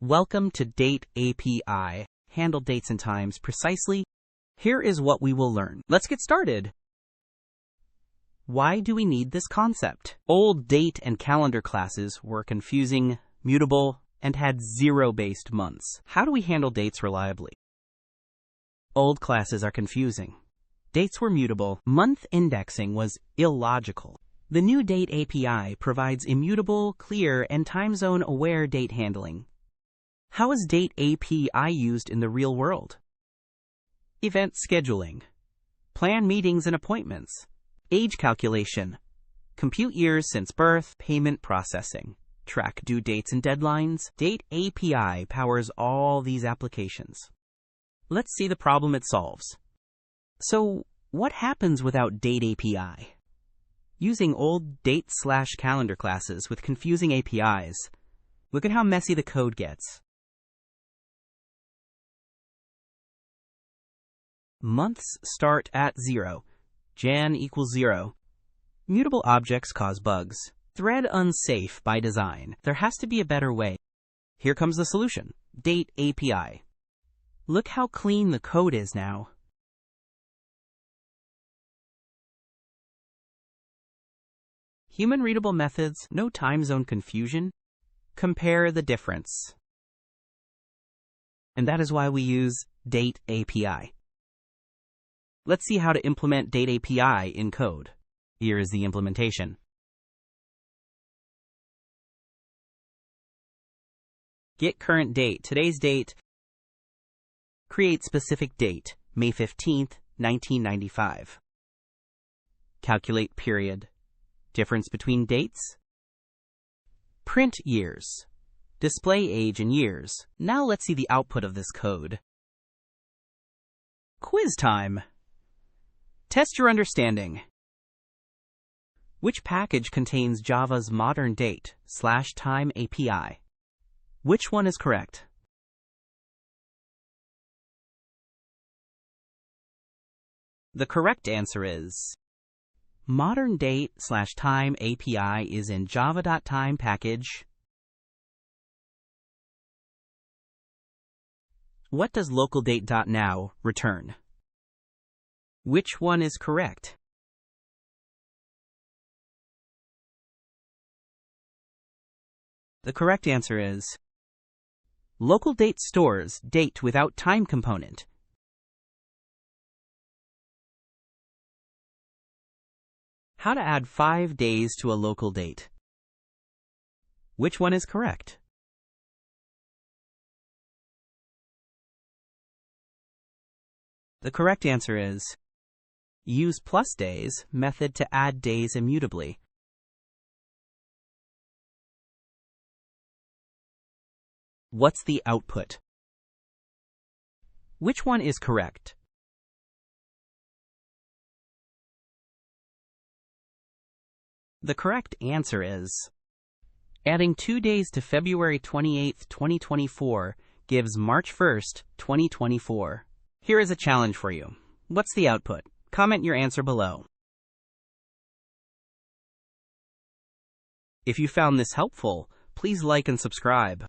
Welcome to dateapi. Handle dates and times precisely. Here is what we will learn. Let's get started. Why do we need this concept? Old date and calendar classes were confusing, mutable, and had zero-based months. How do we handle dates reliably? Old classes are confusing. Dates were mutable. Month indexing was illogical. The new dateapi provides immutable, clear, and time zone-aware date handling. How is dateapi used in the real world? Event scheduling, plan meetings and appointments, age calculation, compute years since birth, payment processing, track due dates and deadlines. Dateapi powers all these applications. Let's see the problem it solves. So, what happens without dateapi? Using old date/calendar classes with confusing APIs, look at how messy the code gets. Months start at 0. Jan equals 0. Mutable objects cause bugs. Thread unsafe by design. There has to be a better way. Here comes the solution. dateapi. Look how clean the code is now. Human-readable methods, no time zone confusion. Compare the difference. And that is why we use dateapi. Let's see how to implement dateapi in code. Here is the implementation. Get current date, today's date. Create specific date, May 15th, 1995. Calculate period. Difference between dates. Print years. Display age in years. Now let's see the output of this code. Quiz time. Test your understanding. Which package contains Java's modern date/time API? Which one is correct? The correct answer is modern date/time API is in java.time package. What does localdate.now return? Which one is correct? The correct answer is local date stores date without time component. How to add 5 days to a local date. Which one is correct? The correct answer is use +days method to add days immutably. What's the output? Which one is correct? The correct answer is adding 2 days to February 28th, 2024 gives March 1st, 2024. Here is a challenge for you. What's the output? Comment your answer below. If you found this helpful, please like and subscribe.